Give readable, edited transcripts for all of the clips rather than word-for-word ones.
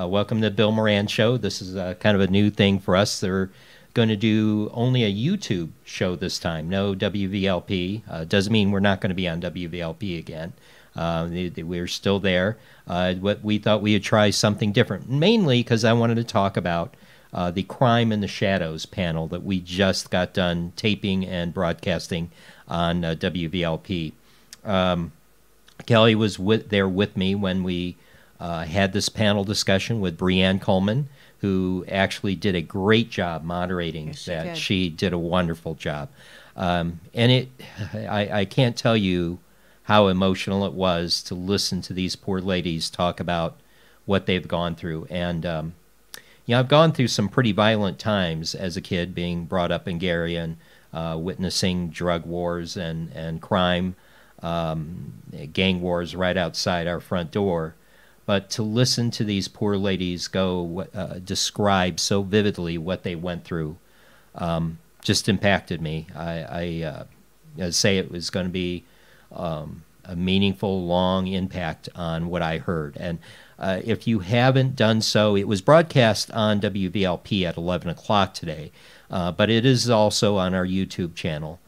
Welcome to the Bill Moran Show. This is kind of a new thing for us. They're going to do only a YouTube show this time, no WVLP. Doesn't mean we're not going to be on WVLP again. We're still there. What we thought we would try something different, mainly because I wanted to talk about the Crime in the Shadows panel that we just got done taping and broadcasting on WVLP. Kelly was there with me when we had this panel discussion with Breanne Coleman, who actually did a great job moderating. Yes, that. She did a wonderful job. And I can't tell you how emotional it was to listen to these poor ladies talk about what they've gone through. And, you know, I've gone through some pretty violent times as a kid, being brought up in Gary and witnessing drug wars and crime, gang wars right outside our front door. But to listen to these poor ladies describe so vividly what they went through just impacted me. I say it was going to be a meaningful, long impact on what I heard. And if you haven't done so, it was broadcast on WVLP at 11 o'clock today, but it is also on our YouTube channel.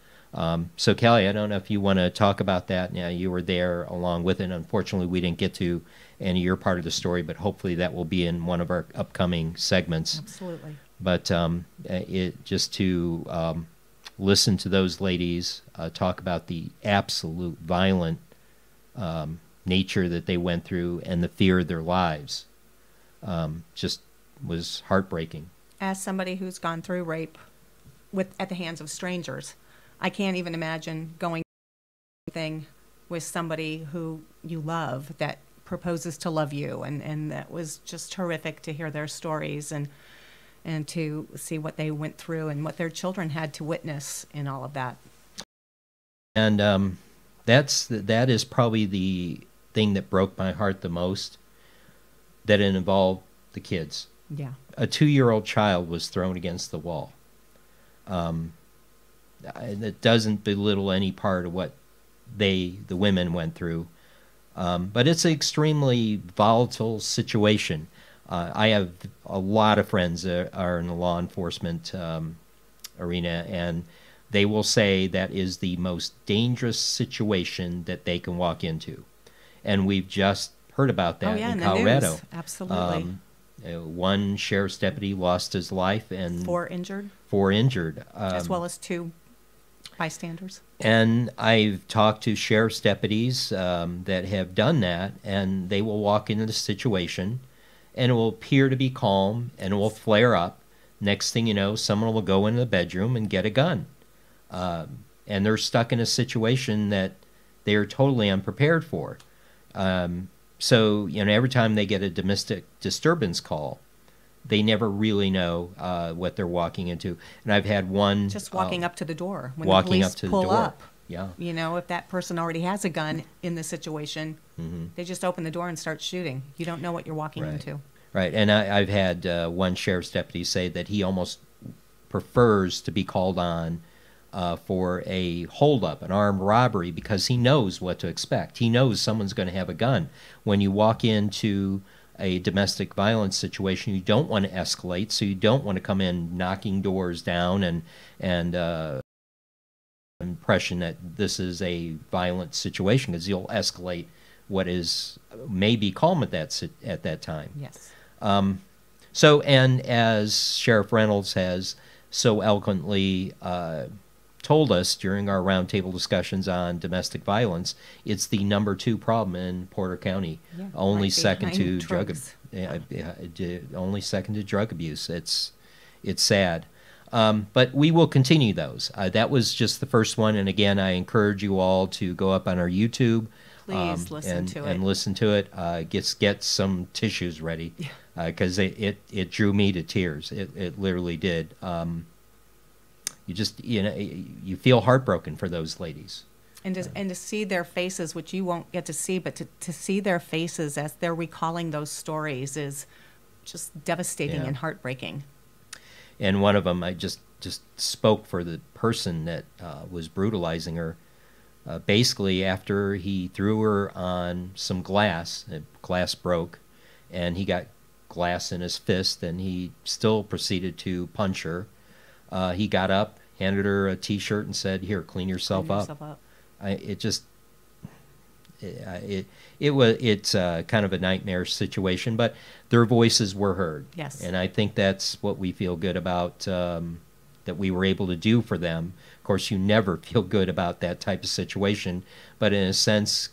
So, Kelly, I don't know if you want to talk about that. Now, you were there along with it. Unfortunately, we didn't get to any of your part of the story, but hopefully that will be in one of our upcoming segments. Absolutely. But just to listen to those ladies talk about the absolute violent nature that they went through and the fear of their lives just was heartbreaking. As somebody who's gone through rape at the hands of strangers, I can't even imagine going thing with somebody who you love that proposes to love you, and that was just horrific to hear their stories and to see what they went through and what their children had to witness in all of that. And that is probably the thing that broke my heart the most, that it involved the kids. Yeah. A 2-year-old child was thrown against the wall. That doesn't belittle any part of what the women went through. But it's an extremely volatile situation. I have a lot of friends that are in the law enforcement arena, and they will say that is the most dangerous situation that they can walk into. And we've just heard about that in Colorado. News. Absolutely. One sheriff's deputy lost his life, and 4 injured. 4 injured. As well as 2 bystanders. And I've talked to sheriff's deputies that have done that, and they will walk into the situation, and it will appear to be calm, and it will flare up. Next thing you know, someone will go into the bedroom and get a gun. And they're stuck in a situation that they're totally unprepared for. So, you know, every time they get a domestic disturbance call, they never really know what they're walking into. And I've had one Just walking up to the door when the walking police up to the pull door. up. Yeah. You know, if that person already has a gun in the situation, they just open the door and start shooting. You don't know what you're walking Right. into. Right, and I've had one sheriff's deputy say that he almost prefers to be called on for a holdup, an armed robbery, because he knows what to expect. He knows someone's going to have a gun. When you walk into a domestic violence situation, you don't want to escalate, so you don't want to come in knocking doors down and impression that this is a violent situation, because you'll escalate what is maybe calm at that time. Yes. So, and as Sheriff Reynolds has so eloquently told us during our roundtable discussions on domestic violence, it's the number 2 problem in Porter County, Yeah, only right second to behind drugs. only second to drug abuse. It's sad. But we will continue those. That was just the first one, and again, I encourage you all to go up on our YouTube. Please listen to it. And listen to it. Get some tissues ready, because it drew me to tears. It literally did. You just you feel heartbroken for those ladies. And to see their faces, which you won't get to see, but to see their faces as they're recalling those stories is just devastating Yeah. and heartbreaking. And one of them, I just spoke for the person that was brutalizing her. Basically, after he threw her on some glass broke, and he got glass in his fist, and he still proceeded to punch her. He got up, handed her a T-shirt, and said, "Here, clean yourself up." It's kind of a nightmare situation, but their voices were heard. Yes. And I think that's what we feel good about, that we were able to do for them. Of course, you never feel good about that type of situation, but in a sense,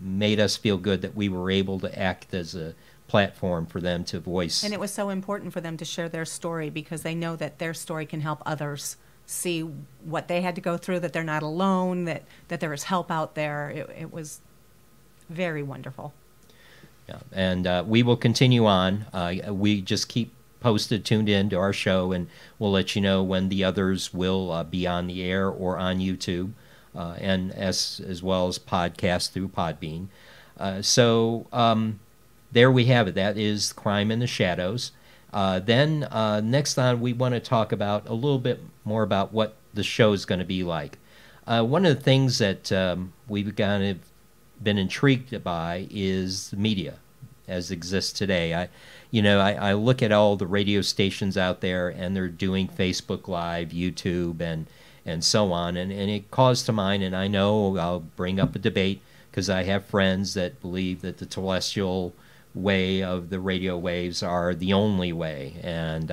made us feel good that we were able to act as a platform for them to voice. And it was so important for them to share their story, because they know that their story can help others see what they had to go through, that they're not alone, that there is help out there. It was very wonderful. Yeah. And we will continue on. We just keep posted, tuned in to our show, and we'll let you know when the others will be on the air or on YouTube, and as well as podcast through Podbean. So there we have it. That is Crime in the Shadows. Then next on, we want to talk about a little bit more about what the show is going to be like. One of the things that we've kind of been intrigued by is the media as it exists today. I look at all the radio stations out there, and they're doing Facebook Live, YouTube, and so on, and it calls to mind, and I know I'll bring up a debate, because I have friends that believe that the terrestrial way of the radio waves are the only way, and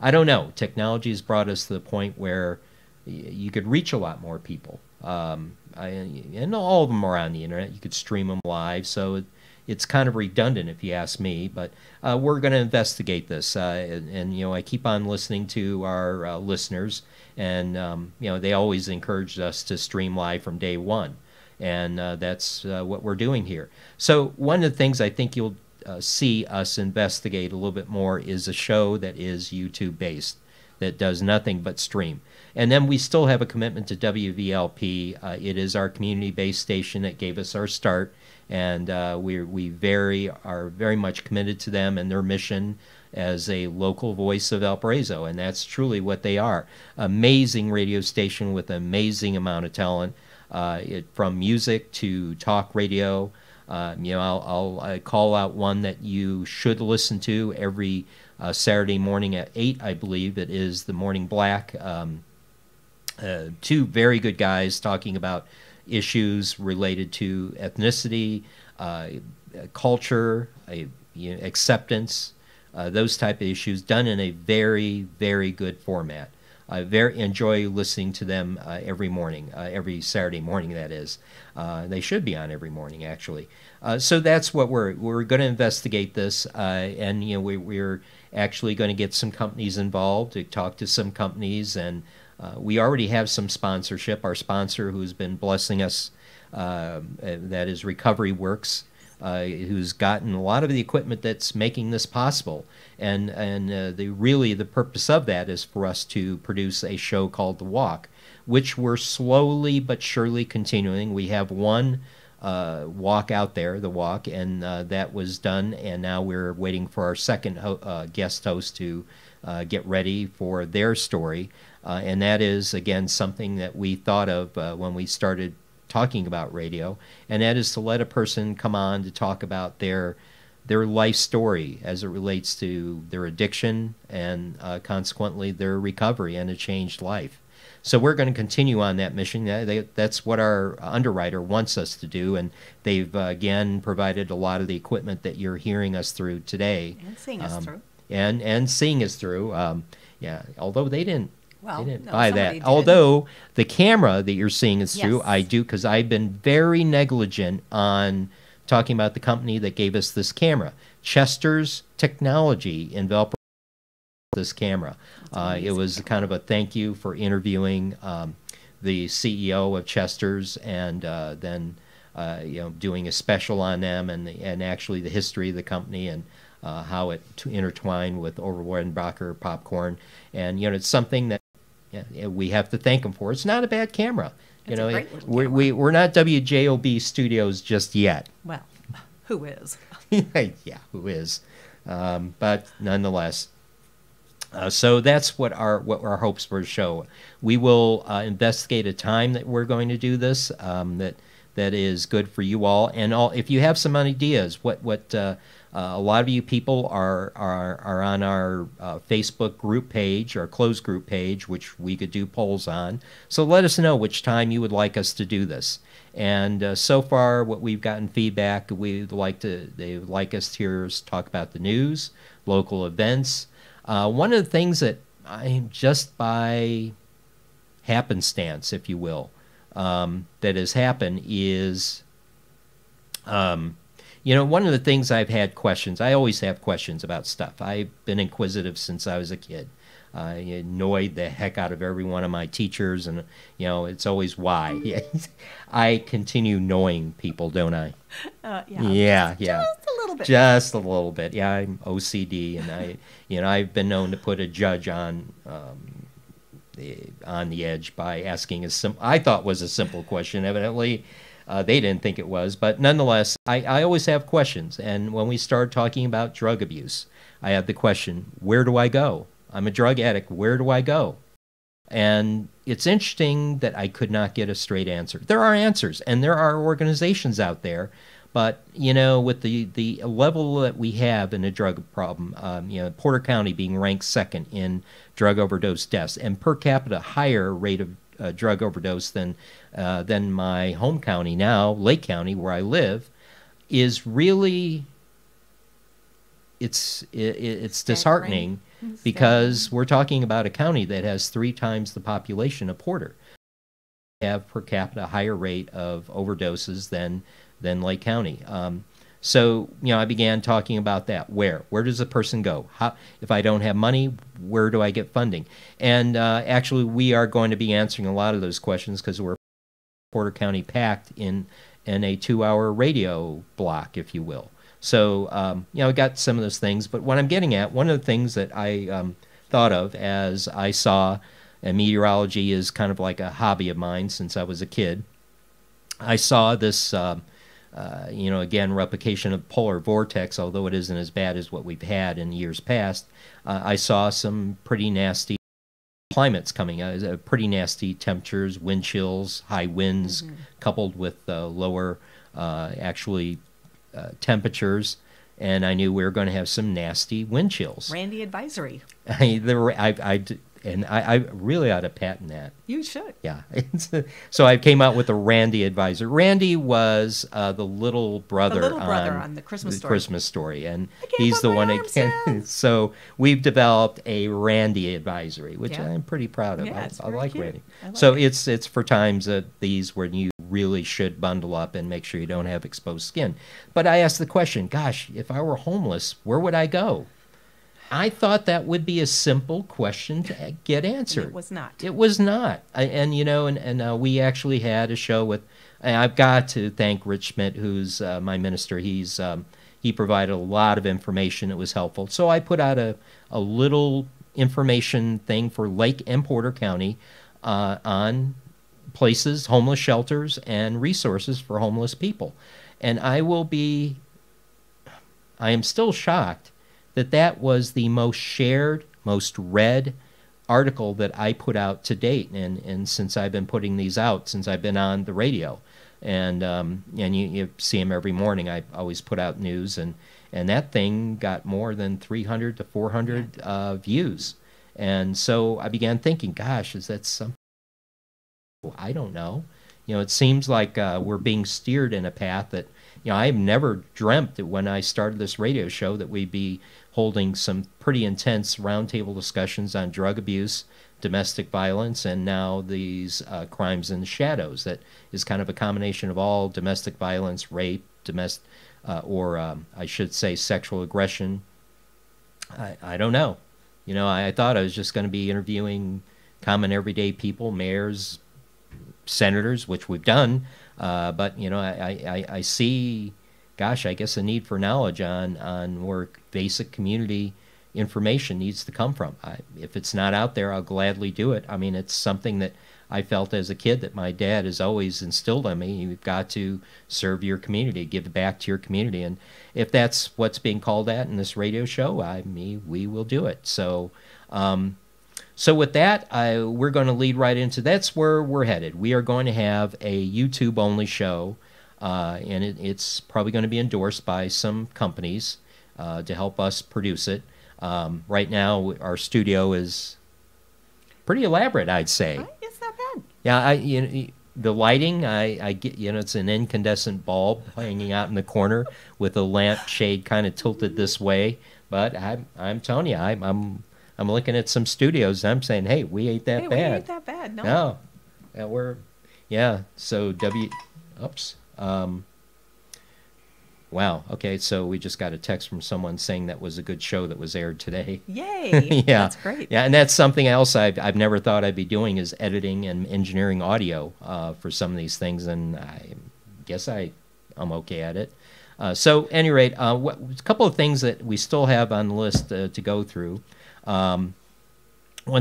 I don't know. Technology has brought us to the point where you could reach a lot more people, and all of them are on the internet. You could stream them live, so it's kind of redundant if you ask me, but we're going to investigate this, and I keep on listening to our listeners, and they always encouraged us to stream live from day one, and that's what we're doing here. So one of the things I think you'll see us investigate a little bit more is a show that is YouTube based, that does nothing but stream. And then we still have a commitment to WVLP. It is our community-based station that gave us our start, and we are very much committed to them and their mission as a local voice of Valparaiso, and that's truly what they are. Amazing radio station with an amazing amount of talent, from music to talk radio. I'll call out one that you should listen to every Saturday morning at 8, I believe. It is the Morning Black. Two very good guys talking about issues related to ethnicity, culture, acceptance, those type of issues, done in a very, very good format. I very enjoy listening to them every morning, every Saturday morning, that is. They should be on every morning, actually. So that's what we're going to investigate this, and we're actually going to get some companies involved, to talk to some companies, and we already have some sponsorship. Our sponsor, who's been blessing us, that is Recovery Works. who's gotten a lot of the equipment that's making this possible. And the purpose of that is for us to produce a show called The Walk, which we're slowly but surely continuing. We have one walk out there, The Walk, and that was done, and now we're waiting for our second guest host to get ready for their story. And that is, again, something that we thought of when we started talking about radio, and that is to let a person come on to talk about their life story as it relates to their addiction and consequently their recovery and a changed life. So we're going to continue on that mission. That's what our underwriter wants us to do, and they've, again, provided a lot of the equipment that you're hearing us through today. And seeing us through. And seeing us through. Although they didn't buy that. Did. Although the camera that you're seeing us through, Yes. I do, because I've been very negligent on talking about the company that gave us this camera. Chester's Technology enveloped this camera. It was kind of a thank you for interviewing the CEO of Chester's, and then doing a special on them, and actually the history of the company, and how it intertwined with Overwenbacher popcorn. And it's something that we have to thank them for. It's not a bad camera. It's a great little camera. We're not WJOB Studios just yet. Well, who is? Yeah, who is? But nonetheless. So that's what our hopes for the show. We will investigate a time that we're going to do this that is good for you all. And if you have some ideas, a lot of you people are on our Facebook group page, our closed group page, which we could do polls on. So let us know which time you would like us to do this. And so far, what we've gotten feedback, they would like us to hear us talk about the news, local events. One of the things that just by happenstance, if you will, that has happened is, one of the things I've had questions. I always have questions about stuff. I've been inquisitive since I was a kid. I annoyed the heck out of every one of my teachers, and it's always why. I continue knowing people, don't I? Yeah. Just a little bit. Just a little bit. Yeah, I'm OCD, and I've been known to put a judge on the edge by asking I thought was a simple question. Evidently, they didn't think it was, but nonetheless, I always have questions. And when we start talking about drug abuse, I have the question: where do I go? I'm a drug addict. Where do I go? And it's interesting that I could not get a straight answer. There are answers, and there are organizations out there, but with the level that we have in the drug problem, Porter County being ranked second in drug overdose deaths, and per capita higher rate of drug overdose than my home county now, Lake County, where I live, is really it's disheartening. Because we're talking about a county that has 3 times the population of Porter. We have per capita higher rate of overdoses than Lake County. So I began talking about that. Where does a person go? If I don't have money, where do I get funding? And actually, we are going to be answering a lot of those questions because we're Porter County packed in a 2-hour radio block, if you will. So, I got some of those things. But what I'm getting at, one of the things that I thought of as I saw, and meteorology is kind of like a hobby of mine since I was a kid, I saw this, again, replication of polar vortex, although it isn't as bad as what we've had in years past. I saw some pretty nasty climates coming, pretty nasty temperatures, wind chills, high winds, coupled with lower, temperatures, and I knew we were going to have some nasty wind chills. Randy advisory. I really ought to patent that. You should. Yeah. So I came out with a Randy advisor. Randy was the little brother on the Christmas Story. Christmas Story, and he's the one that can. So we've developed a Randy advisory, which I'm pretty proud of. Yeah, I like cute. Randy. Like so it. it's for times these when you really should bundle up and make sure you don't have exposed skin. But I asked the question, gosh, if I were homeless, where would I go? I thought that would be a simple question to get answered. It was not. It was not. We actually had a show with And I've got to thank Rich Schmidt, who's my minister. He provided a lot of information that was helpful. So I put out a little information thing for Lake and Porter County on places, homeless shelters, and resources for homeless people. And I am still shocked that that was the most shared, most read article that I put out to date. And since I've been putting these out, since I've been on the radio, and you see them every morning, I always put out news, and that thing got more than 300 to 400 views. And so I began thinking, gosh, is that something? I don't know. It seems like we're being steered in a path that, I've never dreamt that when I started this radio show that we'd be holding some pretty intense roundtable discussions on drug abuse, domestic violence, and now these crimes in the shadows. That is kind of a combination of all domestic violence, rape, I should say sexual aggression. I don't know. I thought I was just going to be interviewing common everyday people, mayors, senators, which we've done, but I see, gosh, I guess a need for knowledge on where basic community information needs to come from. If it's not out there, I'll gladly do it. I mean, it's something that I felt as a kid that my dad has always instilled in me. You've got to serve your community, give back to your community, and if that's what's being called at in this radio show, we will do it. So with that, we're going to lead right into that's where we're headed. We are going to have a YouTube-only show, and it's probably going to be endorsed by some companies to help us produce it. Right now, our studio is pretty elaborate, I'd say. It's not bad. Yeah, the lighting, I get, it's an incandescent bulb hanging out in the corner with a lamp shade kind of tilted this way. But I'm telling you, I'm looking at some studios, and I'm saying, hey, we ain't that bad. We ain't that bad, no. No. So oops. Wow, okay, so we just got a text from someone saying that was a good show that was aired today. Yay, yeah. That's great. Yeah, and that's something else I've never thought I'd be doing is editing and engineering audio for some of these things, and I guess I'm okay at it. So, at any rate, a couple of things that we still have on the list to go through. One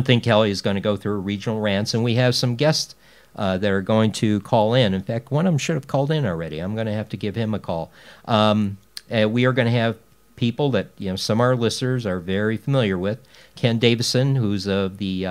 thing Kelly is going to go through regional rants, and we have some guests that are going to call in. In fact, one of them should have called in already. I'm going to have to give him a call. We are going to have people that some of our listeners are very familiar with. Ken Davidson, who's of the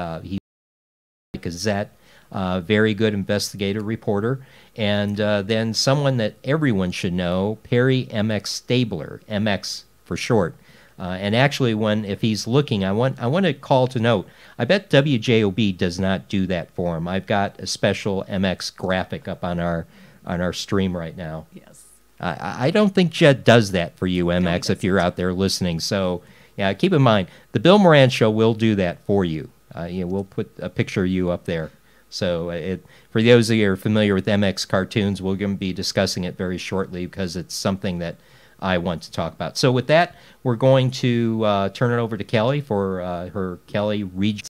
Gazette, very good investigative reporter, and then someone that everyone should know, Perry MX Stabler, MX for short. And actually, if he's looking, I want to call to note, I bet WJOB does not do that for him. I've got a special MX graphic up on our stream right now. Yes. I don't think Jed does that for you, MX, if you're out there listening. So, yeah, keep in mind, the Bill Moran Show will do that for you. We'll put a picture of you up there. So for those of you who are familiar with MX cartoons, we're going to be discussing it very shortly because it's something that I want to talk about. So with that, we're going to turn it over to Kelly for her Kelly Region.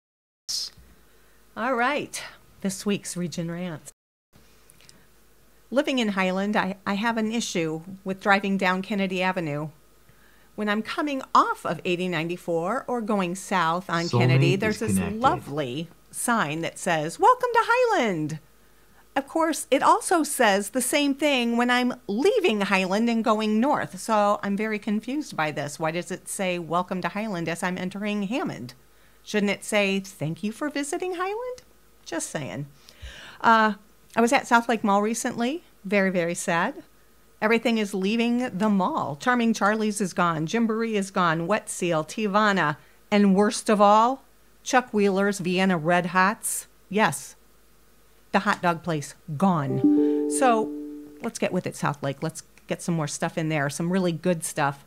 All right, this week's Region Rant. Living in Highland, I have an issue with driving down Kennedy Avenue. When I'm coming off of 8094 or going south on Kennedy, there's this lovely sign that says, "Welcome to Highland." Of course, it also says the same thing when I'm leaving Highland and going north. So I'm very confused by this. Why does it say "Welcome to Highland" as I'm entering Hammond? Shouldn't it say "Thank you for visiting Highland"? Just saying. I was at South Lake Mall recently. Very, very sad. Everything is leaving the mall. Charming Charlie's is gone. Gymboree is gone. Wet Seal, Tivana, and worst of all, Chuck Wheeler's Vienna Red Hots. Yes. The hot dog place, gone. So let's get with it, South Lake. Let's get some more stuff in there, some really good stuff.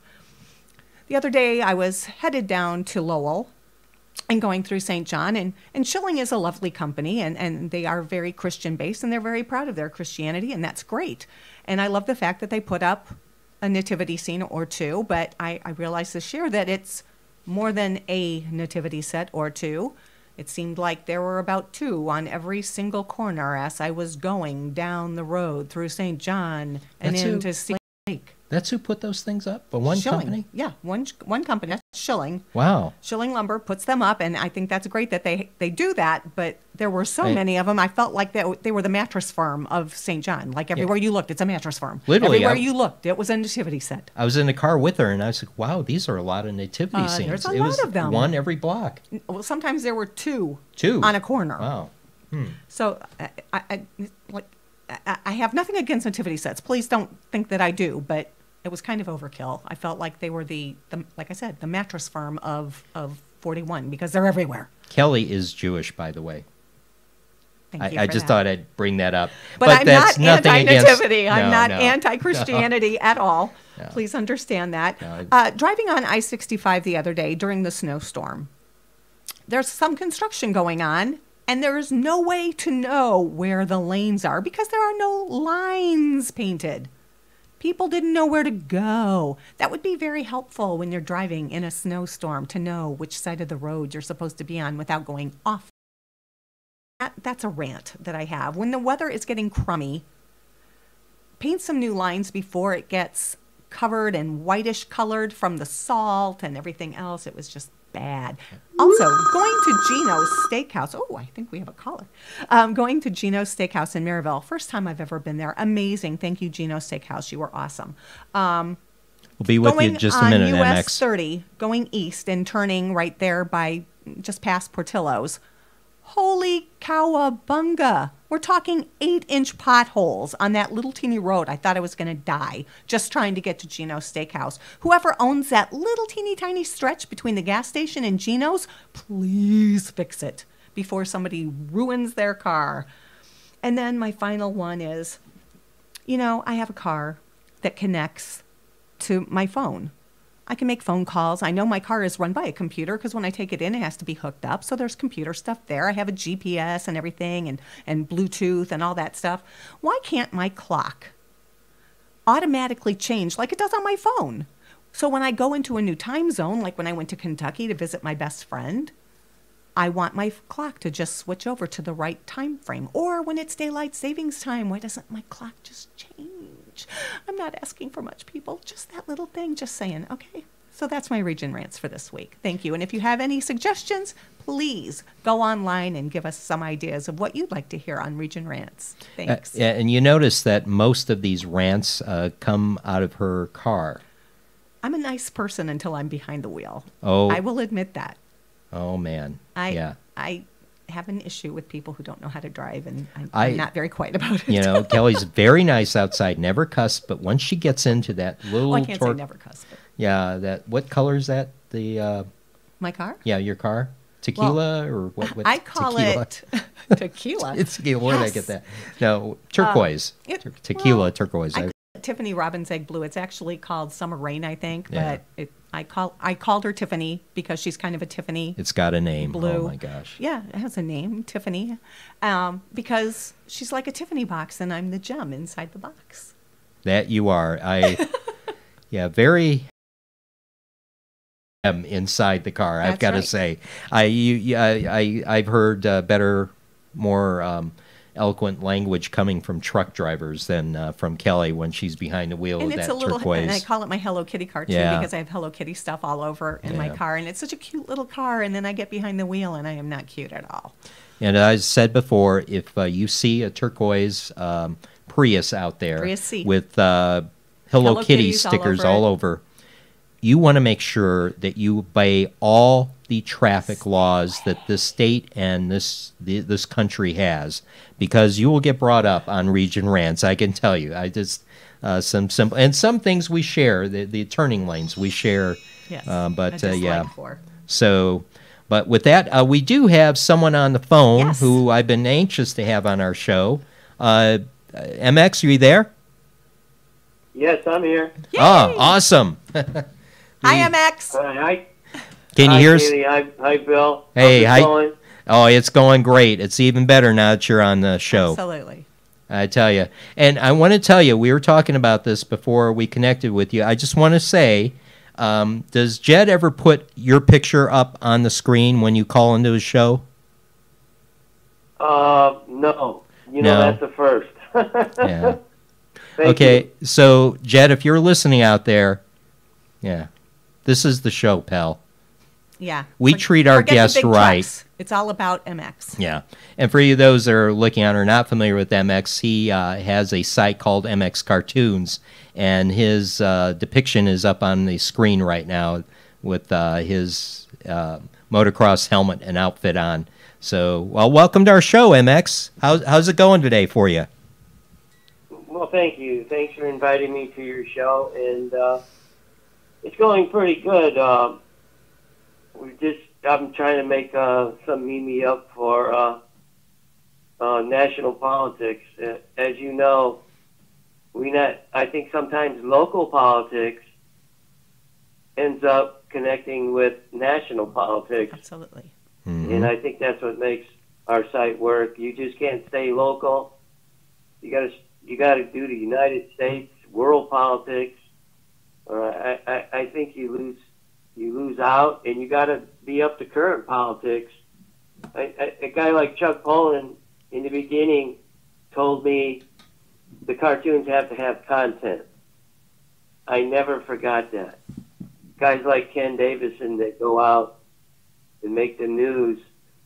The other day, I was headed down to Lowell and going through St. John, and Schilling is a lovely company, and they are very Christian-based, and they're very proud of their Christianity, and that's great. And I love the fact that they put up a nativity scene or two, but I realized this year that it's more than a nativity set or two. It seemed like there were about 2 on every single corner as I was going down the road through St. John and into Sea Lake. That's who put those things up? But one Schilling. company? Yeah, one company. That's Schilling. Wow. Schilling Lumber puts them up, and I think that's great that they do that, but there were so many of them, I felt like they were the mattress firm of St. John. Like everywhere you looked, it's a mattress firm. Literally. Everywhere you looked, it was a nativity set. I was in the car with her, and I was like, wow, these are a lot of nativity scenes. There's a lot of them. One every block. Well, sometimes there were 2. 2? On a corner. Wow. So I have nothing against nativity sets. Please don't think that I do, but it was kind of overkill. I felt like they were the like I said, the mattress firm of 41 because they're everywhere. Kelly is Jewish, by the way. Thank you I for just that. thought I'd bring that up. But I'm that's not nothing anti-nativity. against... I'm not no. anti-Christianity at all. No. Please understand that. No, Driving on I-65 the other day during the snowstorm, there's some construction going on, and there's no way to know where the lanes are because there are no lines painted. People didn't know where to go. That would be very helpful when you're driving in a snowstorm to know which side of the road you're supposed to be on without going off. That's a rant that I have. When the weather is getting crummy, paint some new lines before it gets covered and whitish colored from the salt and everything else. It was just bad. Also, going to Gino's Steakhouse. Oh, I think we have a caller. Going to Gino's Steakhouse in Maryville. First time I've ever been there. Amazing. Thank you, Gino's Steakhouse. You were awesome. We'll be with you in just a minute, going on US MX. 30, going east and turning right there by just past Portillo's. Holy cowabunga. We're talking 8-inch potholes on that little teeny road. I thought I was going to die just trying to get to Gino's Steakhouse. Whoever owns that little teeny tiny stretch between the gas station and Gino's, please fix it before somebody ruins their car. And then my final one is, I have a car that connects to my phone. I can make phone calls. I know my car is run by a computer because when I take it in, it has to be hooked up. So there's computer stuff there. I have a GPS and everything and Bluetooth and all that stuff. Why can't my clock automatically change like it does on my phone? So when I go into a new time zone, like when I went to Kentucky to visit my best friend, I want my clock to just switch over to the right time frame. Or when it's daylight savings time, why doesn't my clock just change? I'm not asking for much, people. Just that little thing, just saying, okay. So that's my Region Rants for this week. Thank you. And if you have any suggestions, please go online and give us some ideas of what you'd like to hear on Region Rants. Thanks. And you notice that most of these rants come out of her car. I'm a nice person until I'm behind the wheel. Oh. I will admit that. Oh, man. I have an issue with people who don't know how to drive, and I'm not very quiet about it. Kelly's very nice outside, never cuss, but once she gets into that little... I can't say never cuss, but... Yeah, what color is that? My car? Yeah, your car? Tequila or what? I call tequila? it tequila. It's tequila. Where did I get that? No, turquoise. Tequila, turquoise. Tiffany Robin's Egg Blue. It's actually called Summer Rain, I think, but I called her Tiffany because she's kind of a Tiffany. It's got a name. Blue. Oh my gosh. Yeah, it has a name, Tiffany, because she's like a Tiffany box, and I'm the gem inside the box. That you are. Very. Inside the car, I've got to say, I've heard better, more eloquent language coming from truck drivers than from Kelly when she's behind the wheel of that turquoise. And I call it my Hello Kitty car too because I have Hello Kitty stuff all over in my car, and it's such a cute little car. And then I get behind the wheel, and I am not cute at all. And as I said before, if you see a turquoise Prius out there with Hello Kitty stickers all over, you want to make sure that you obey all the traffic laws that this state and this country has, because you will get brought up on Region Rants. I can tell you. I just some simple and some things we share. The turning lanes we share. Yes. So, but with that, we do have someone on the phone who I've been anxious to have on our show. MX, are you there? Yes, I'm here. Yay! Oh, awesome. Hi, MX. Hi. Can you hear us? Hi, Bill. Hey, how's it going? Oh, it's going great. It's even better now that you're on the show. Absolutely. I tell you. And I want to tell you, we were talking about this before we connected with you. I just want to say, does Jed ever put your picture up on the screen when you call into his show? No. No. That's the first. Yeah. Thank Okay, you. so Jed, if you're listening out there, yeah, this is the show, pal. Yeah. We treat our Forget the guests big right. trucks. It's all about MX. Yeah. And for you those that are looking on or not familiar with MX, he has a site called MX Cartoons, and his depiction is up on the screen right now with his motocross helmet and outfit on. So, well, welcome to our show, MX. How's it going today for you? Well, thank you. Thanks for inviting me to your show, and it's going pretty good. I'm trying to make some Mimi up for national politics. As you know, I think sometimes local politics ends up connecting with national politics. Absolutely. Mm-hmm. And I think that's what makes our site work. You just can't stay local. You got to do the United States, world politics. I think you lose out, and you got to be up to current politics. A guy like Chuck Poland in the beginning told me the cartoons have to have content. I never forgot that. Guys like Ken Davidson that go out and make the news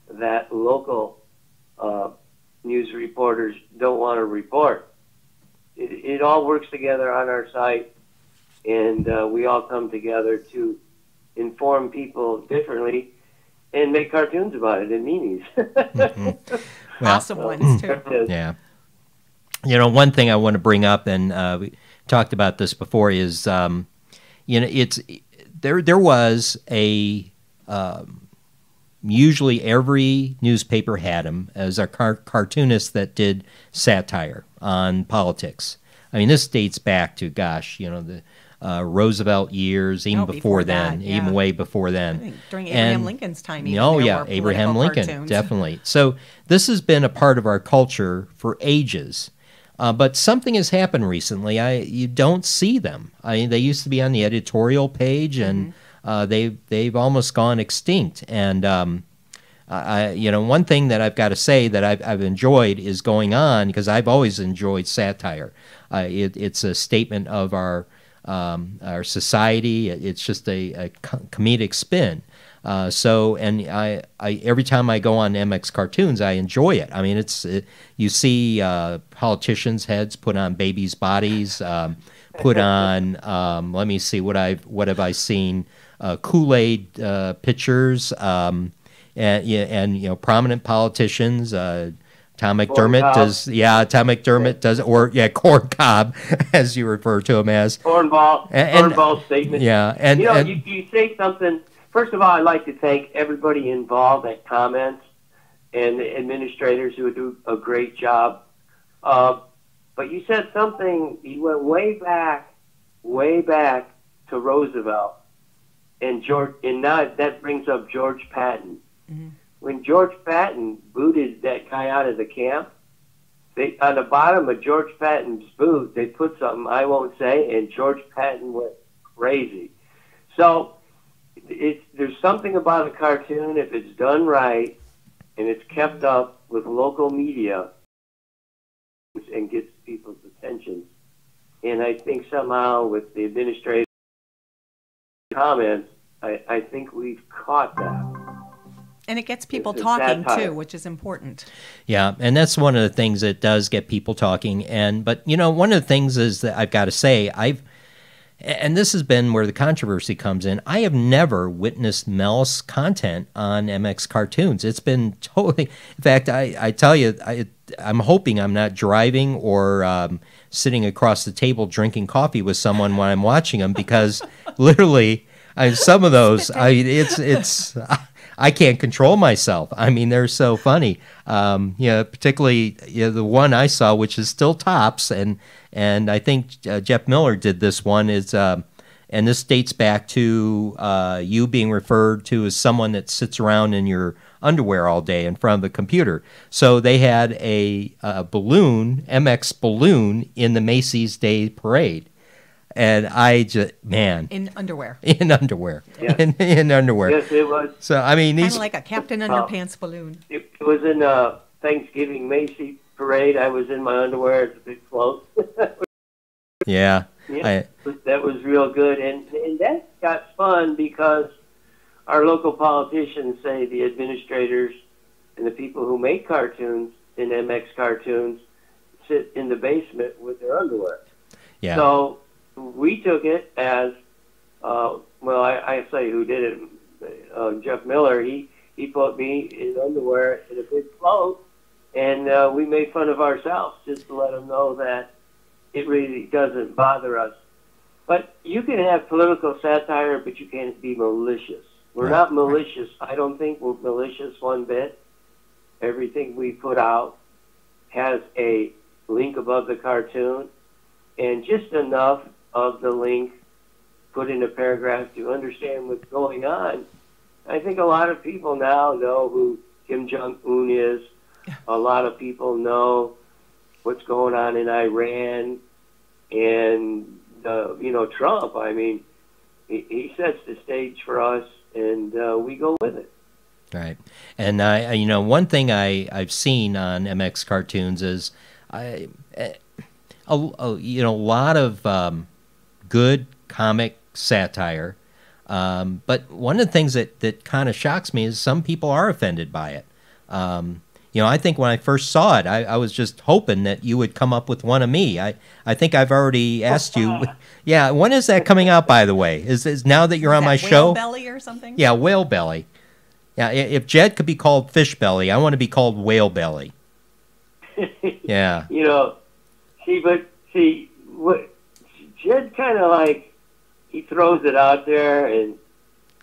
that local news reporters don't want to report. It all works together on our site, and we all come together to inform people differently and make cartoons about it in memes. Mm-hmm. Well, Awesome ones, too. yeah. One thing I want to bring up, and we talked about this before, is it's there was a usually every newspaper had him as a cartoonist that did satire on politics. I mean, this dates back to the Roosevelt years, even before then, that, yeah. even way before then. I think during Abraham Lincoln's time, even Oh there yeah, were Abraham Lincoln, cartoons. definitely. So this has been a part of our culture for ages. But something has happened recently. You don't see them. They used to be on the editorial page, and they've almost gone extinct. And one thing that I've got to say that I've enjoyed is going on, because I've always enjoyed satire. It's a statement of our society. It's just a comedic spin. I every time I go on MX Cartoons, I enjoy it. I mean, you see politicians' heads put on babies' bodies, put on. Let me see what have I seen? Kool-Aid pitchers, and prominent politicians. Tom McDermott does. Yeah, Tom McDermott does, or corn cob, as you refer to him as. Cornball statement. Yeah, and you say something. First of all, I'd like to thank everybody involved that comments and the administrators who do a great job. But you said something. You went way back to Roosevelt and George, and now that brings up George Patton. Mm-hmm. When George Patton booted that guy out of the camp, on the bottom of George Patton's boot, they put something I won't say, and George Patton went crazy. So there's something about a cartoon, if it's done right and it's kept up with local media and gets people's attention. And I think somehow with the administrative comments, I think we've caught that. And it gets people talking too, which is important. Yeah, and that's one of the things that does get people talking. But one of the things is that I've got to say, and this has been where the controversy comes in, I have never witnessed malice content on MX Cartoons. It's been totally. In fact, I tell you, I'm hoping I'm not driving or sitting across the table drinking coffee with someone when I'm watching them, because literally, some of those, it's. I can't control myself. I mean, they're so funny. Particularly the one I saw, which is still tops, and I think Jeff Miller did this one. And this dates back to you being referred to as someone that sits around in your underwear all day in front of the computer. So they had a balloon, MX balloon, in the Macy's Day Parade. And I just, man. In underwear. In underwear. Yeah. In underwear. Yes, it was. So, I mean, kind of like a Captain Underpants balloon. It was in Thanksgiving Macy parade, I was in my underwear at the big float. Yeah. Yeah, that was real good, and that got fun because our local politicians say the administrators and the people who make cartoons in MX cartoons sit in the basement with their underwear. Yeah. So we took it as, well, I say who did it, Jeff Miller, he put me in underwear in a big float, and we made fun of ourselves just to let them know that it really doesn't bother us. But you can have political satire, but you can't be malicious. We're not malicious. I don't think we're malicious one bit. Everything we put out has a link above the cartoon, and just enough of the link put in a paragraph to understand what's going on. I think a lot of people now know who Kim Jong-un is. A lot of people know what's going on in Iran, and Trump. I mean, he sets the stage for us, and we go with it. Right. And one thing I've seen on MX cartoons is a lot of good comic satire. But one of the things that kind of shocks me is some people are offended by it. I think when I first saw it, I was just hoping that you would come up with one of me. I think I've already asked you. Yeah, when is that coming out, by the way? Is now that you're on my show? Whale belly or something? Yeah, whale belly. Yeah, if Jed could be called fish belly, I want to be called whale belly. Yeah. What Jed kind of like, he throws it out there, and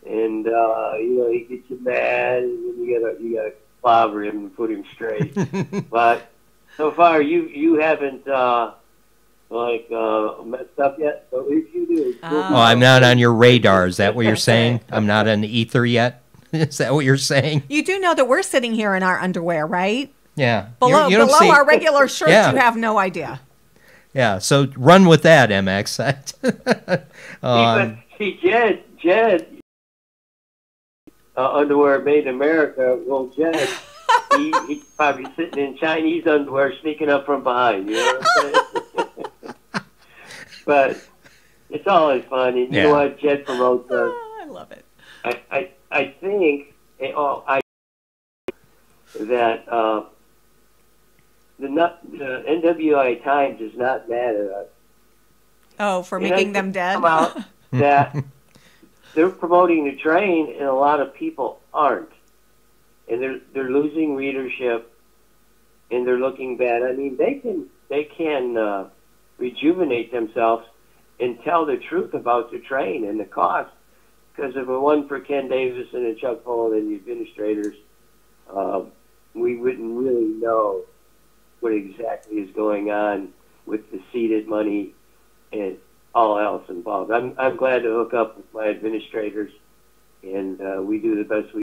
he gets you mad, and you gotta clobber him and put him straight. But so far, you haven't messed up yet. So if you do, I'm not on your radar. Is that what you're saying? I'm not in the ether yet. Is that what you're saying? You do know that we're sitting here in our underwear, right? Yeah. Below our regular shirts, Yeah. You have no idea. Yeah. So run with that, MX. Jed, underwear made in America. Well, Jed, he's probably sitting in Chinese underwear, sneaking up from behind. You know what I'm saying? But it's always fun, and you know what? Jed promotes us. I love it. I think that the NWI Times is not mad at us. Oh, for making them dead? Come out that they're promoting the train, and a lot of people aren't, and they're losing readership, and they're looking bad. I mean, they can rejuvenate themselves and tell the truth about the train and the cost. Because if it wasn't for Ken Davidson and Chuck Poland and the administrators, we wouldn't really know what exactly is going on with the seated money and all else involved. I'm glad to hook up with my administrators, and we do the best we